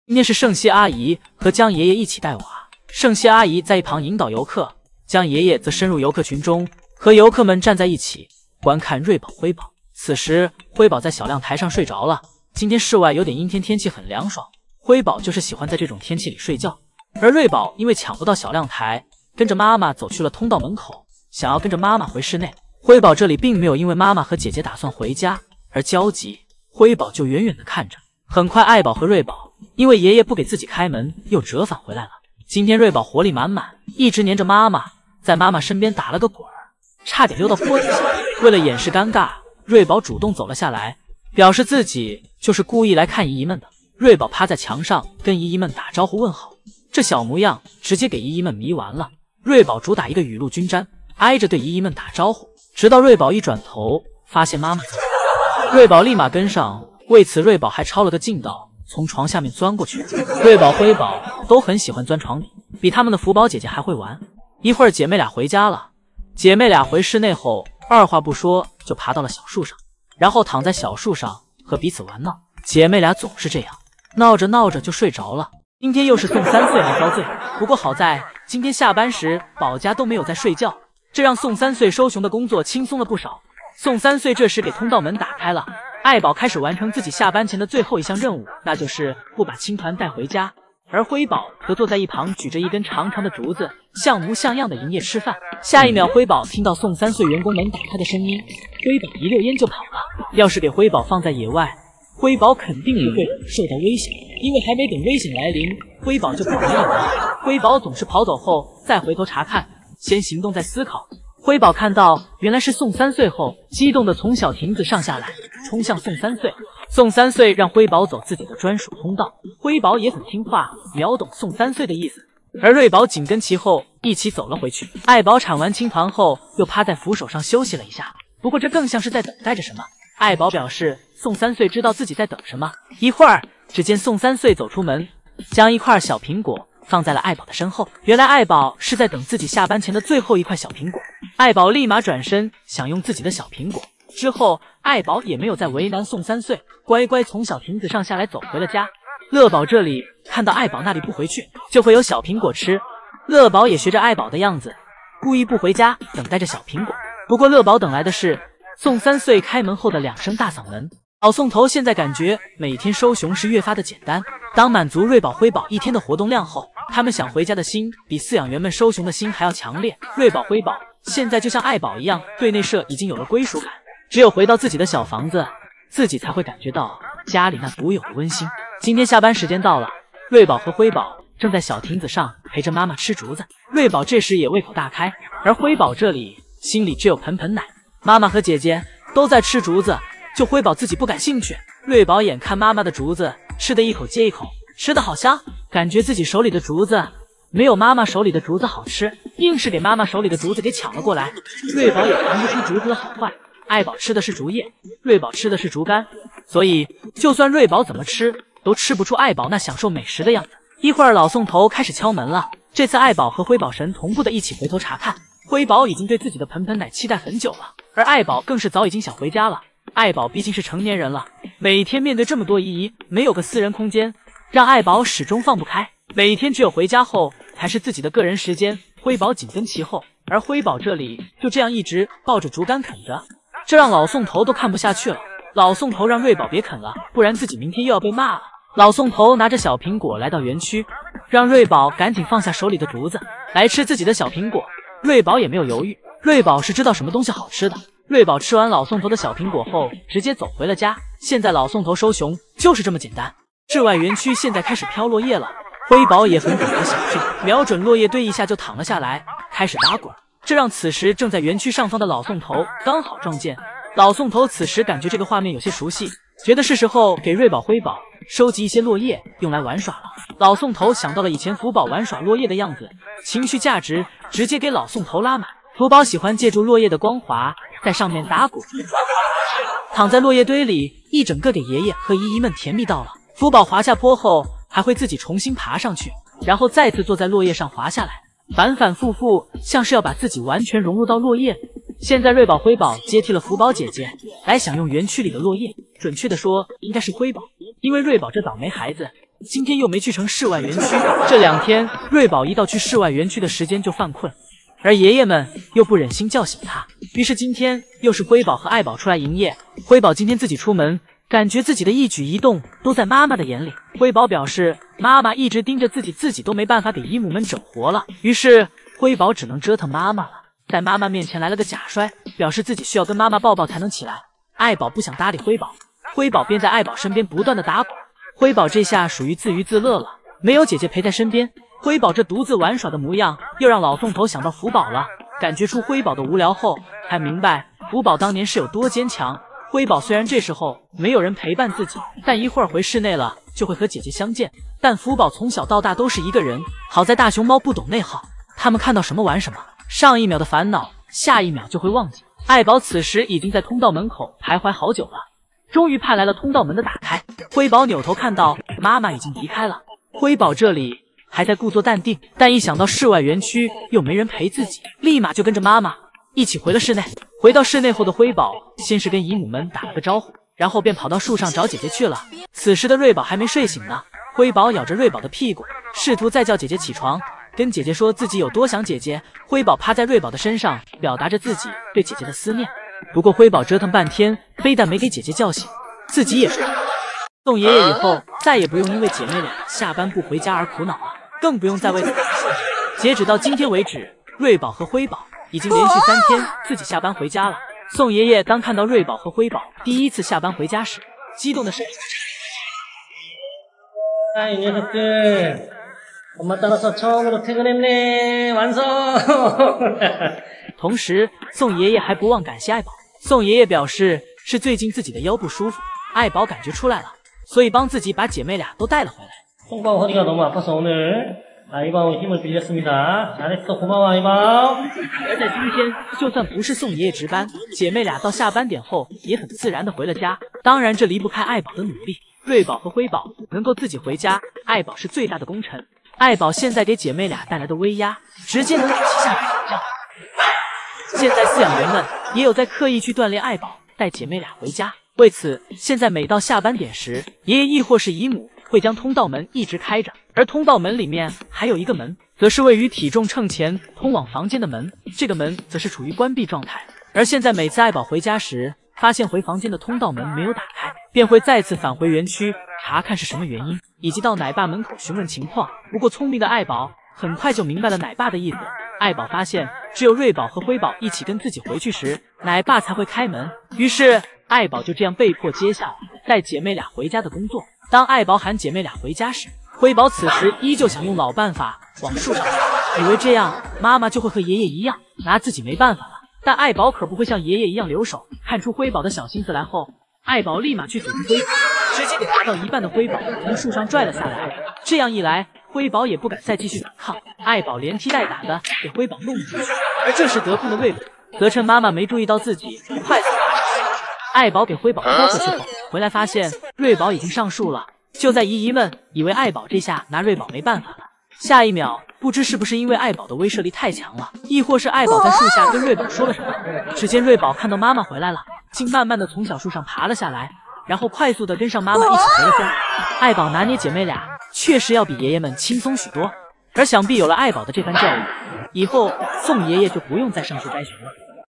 今天是圣熙阿姨和江爷爷一起带娃，圣熙阿姨在一旁引导游客，江爷爷则深入游客群中，和游客们站在一起观看瑞宝、辉宝。此时，辉宝在小亮台上睡着了。今天室外有点阴天，天气很凉爽，辉宝就是喜欢在这种天气里睡觉。而瑞宝因为抢不到小亮台，跟着妈妈走去了通道门口，想要跟着妈妈回室内。辉宝这里并没有因为妈妈和姐姐打算回家而焦急，辉宝就远远地看着。很快，爱宝和瑞宝因为爷爷不给自己开门，又折返回来了。今天瑞宝活力满满，一直黏着妈妈，在妈妈身边打了个滚儿，差点溜到坡底下。为了掩饰尴尬，瑞宝主动走了下来，表示自己就是故意来看姨姨们的。瑞宝趴在墙上跟姨姨们打招呼问好，这小模样直接给姨姨们迷完了。瑞宝主打一个雨露均沾，挨着对姨姨们打招呼，直到瑞宝一转头发现妈妈走了，瑞宝立马跟上。为此，瑞宝还抄了个近道，从床下面钻过去。瑞宝、辉宝都很喜欢钻床底，比他们的福宝姐姐还会玩。一会儿姐妹俩回家了，姐妹俩回室内后，二话不说就爬到了小树上，然后躺在小树上和彼此玩闹。姐妹俩总是这样，闹着闹着就睡着了。今天又是宋3岁来遭罪，不过好在今天下班时宝家都没有在睡觉，这让宋3岁收熊的工作轻松了不少。宋3岁这时给通道门打开了，爱宝开始完成自己下班前的最后一项任务，那就是不把青团带回家。而辉宝则坐在一旁，举着一根长长的竹子，像模像样的营业吃饭。下一秒，辉宝听到宋3岁员工门打开的声音，辉宝一溜烟就跑了。要是给辉宝放在野外，辉宝肯定也会受到危险，因为还没等危险来临，辉宝就跑没影了。辉宝总是跑走后再回头查看，先行动再思考。辉宝看到原来是宋3岁后，激动地从小亭子上下来，冲向宋3岁。宋3岁让辉宝走自己的专属通道，辉宝也很听话，秒懂宋3岁的意思。而瑞宝紧跟其后，一起走了回去。爱宝铲完青团后，又趴在扶手上休息了一下，不过这更像是在等待着什么。爱宝表示宋3岁知道自己在等什么。一会儿，只见宋3岁走出门，将一块小苹果放在了爱宝的身后。原来爱宝是在等自己下班前的最后一块小苹果。爱宝立马转身想用自己的小苹果，之后爱宝也没有再为难宋3岁，乖乖从小亭子上下来走回了家。乐宝这里看到爱宝那里不回去，就会有小苹果吃。乐宝也学着爱宝的样子，故意不回家，等待着小苹果。不过乐宝等来的是宋3岁开门后的2声大嗓门。老宋头现在感觉每天收熊是越发的简单。当满足瑞宝、辉宝一天的活动量后，他们想回家的心比饲养员们收熊的心还要强烈。瑞宝、辉宝现在就像爱宝一样，对内舍已经有了归属感，只有回到自己的小房子，自己才会感觉到家里那独有的温馨。今天下班时间到了，瑞宝和辉宝正在小亭子上陪着妈妈吃竹子。瑞宝这时也胃口大开，而辉宝这里心里只有盆盆奶。妈妈和姐姐都在吃竹子，就辉宝自己不感兴趣。瑞宝眼看妈妈的竹子吃得一口接一口，吃得好香，感觉自己手里的竹子没有妈妈手里的竹子好吃，硬是给妈妈手里的竹子给抢了过来。瑞宝也尝不出竹子的好坏，爱宝吃的是竹叶，瑞宝吃的是竹竿，所以就算瑞宝怎么吃都吃不出爱宝那享受美食的样子。一会儿老宋头开始敲门了，这次爱宝和辉宝神同步的一起回头查看。辉宝已经对自己的盆盆奶期待很久了，而爱宝更是早已经想回家了。爱宝毕竟是成年人了，每天面对这么多姨姨，没有个私人空间，让爱宝始终放不开。每天只有回家后才是自己的个人时间。辉宝紧跟其后，而辉宝这里就这样一直抱着竹竿啃着，这让老宋头都看不下去了。老宋头让瑞宝别啃了，不然自己明天又要被骂了。老宋头拿着小苹果来到园区，让瑞宝赶紧放下手里的竹子来吃自己的小苹果。瑞宝也没有犹豫，瑞宝是知道什么东西好吃的。瑞宝吃完老宋头的小苹果后，直接走回了家。现在老宋头收熊就是这么简单。室外园区现在开始飘落叶了，辉宝也很懂得小训，瞄准落叶堆一下就躺了下来，开始打滚，这让此时正在园区上方的老宋头刚好撞见。老宋头此时感觉这个画面有些熟悉，觉得是时候给瑞宝、辉宝收集一些落叶用来玩耍了。老宋头想到了以前福宝玩耍落叶的样子，情绪价值直接给老宋头拉满。福宝喜欢借助落叶的光滑在上面打滚，躺在落叶堆里一整个给爷爷和姨姨们甜蜜到了。福宝滑下坡后还会自己重新爬上去，然后再次坐在落叶上滑下来，反反复复，像是要把自己完全融入到落叶里。现在瑞宝、辉宝接替了福宝姐姐来享用园区里的落叶，准确的说应该是辉宝，因为瑞宝这倒霉孩子今天又没去成世外园区。这2天，瑞宝一到去世外园区的时间就犯困，而爷爷们又不忍心叫醒他，于是今天又是辉宝和爱宝出来营业。辉宝今天自己出门，感觉自己的一举一动都在妈妈的眼里。辉宝表示，妈妈一直盯着自己都没办法给姨母们整活了，于是辉宝只能折腾妈妈了。在妈妈面前来了个假摔，表示自己需要跟妈妈抱抱才能起来。爱宝不想搭理辉宝，辉宝便在爱宝身边不断的打滚。辉宝这下属于自娱自乐了，没有姐姐陪在身边，辉宝这独自玩耍的模样，又让老宋头想到福宝了。感觉出辉宝的无聊后，才明白福宝当年是有多坚强。辉宝虽然这时候没有人陪伴自己，但一会儿回室内了就会和姐姐相见。但福宝从小到大都是一个人，好在大熊猫不懂内耗，他们看到什么玩什么，上一秒的烦恼，下一秒就会忘记。爱宝此时已经在通道门口徘徊好久了，终于盼来了通道门的打开。辉宝扭头看到妈妈已经离开了，辉宝这里还在故作淡定，但一想到世外园区又没人陪自己，立马就跟着妈妈一起回了室内。回到室内后的辉宝先是跟姨母们打了个招呼，然后便跑到树上找姐姐去了。此时的瑞宝还没睡醒呢，辉宝咬着瑞宝的屁股，试图再叫姐姐起床，跟姐姐说自己有多想姐姐。辉宝趴在瑞宝的身上，表达着自己对姐姐的思念。不过辉宝折腾半天，非但没给姐姐叫醒，自己也睡了。宋爷爷以后再也不用因为姐妹俩下班不回家而苦恼了，更不用再为此担心。截止到今天为止，瑞宝和辉宝已经连续3天自己下班回家了。宋爷爷当看到瑞宝和辉宝第一次下班回家时，激动的是이 녀석들 엄마 따라서 처음으로 퇴근했네. 완성. 同时宋爷爷还不忘感谢爱宝。宋爷爷表示是最近自己的腰不舒服，爱宝感觉出来了，所以帮自己把姐妹俩都带了回来。 송방 허리가 너무 아파서 오늘 아이바오 힘을 빌렸습니다. 잘했어. 고마워 아이바오. 而在今天，就算不是宋爷爷值班，姐妹俩到下班点后也很自然的回了家。当然这离不开爱宝的努力。瑞宝和辉宝能够自己回家，爱宝是最大的功臣。爱宝现在给姐妹俩带来的威压，直接能给其下比较。现在饲养员们也有在刻意去锻炼爱宝，带姐妹俩回家。为此，现在每到下班点时，爷爷亦或是姨母会将通道门一直开着，而通道门里面还有一个门，则是位于体重秤前通往房间的门，这个门则是处于关闭状态。而现在每次爱宝回家时，发现回房间的通道门没有打开，便会再次返回园区查看是什么原因，以及到奶爸门口询问情况。不过聪明的爱宝很快就明白了奶爸的意思。爱宝发现只有瑞宝和辉宝一起跟自己回去时，奶爸才会开门，于是爱宝就这样被迫接下了带姐妹俩回家的工作。当爱宝喊姐妹俩回家时，辉宝此时依旧想用老办法往树上爬，以为这样妈妈就会和爷爷一样拿自己没办法了。但爱宝可不会像爷爷一样留手，看出辉宝的小心思来后，爱宝立马去阻止辉宝，直接给爬到一半的辉宝从树上拽了下来。这样一来，辉宝也不敢再继续反抗，爱宝连踢带打的给辉宝弄了出去。而这时得空的瑞宝则趁妈妈没注意到自己，快速爱宝给辉宝拖回去后，回来发现瑞宝已经上树了。就在姨姨们以为爱宝这下拿瑞宝没办法了，下一秒不知是不是因为爱宝的威慑力太强了，亦或是爱宝在树下跟瑞宝说了什么，只见瑞宝看到妈妈回来了，竟慢慢的从小树上爬了下来，然后快速的跟上妈妈一起回了家。爱宝拿捏姐妹俩确实要比爷爷们轻松许多，而想必有了爱宝的这番教育，以后宋爷爷就不用再上树摘熊了。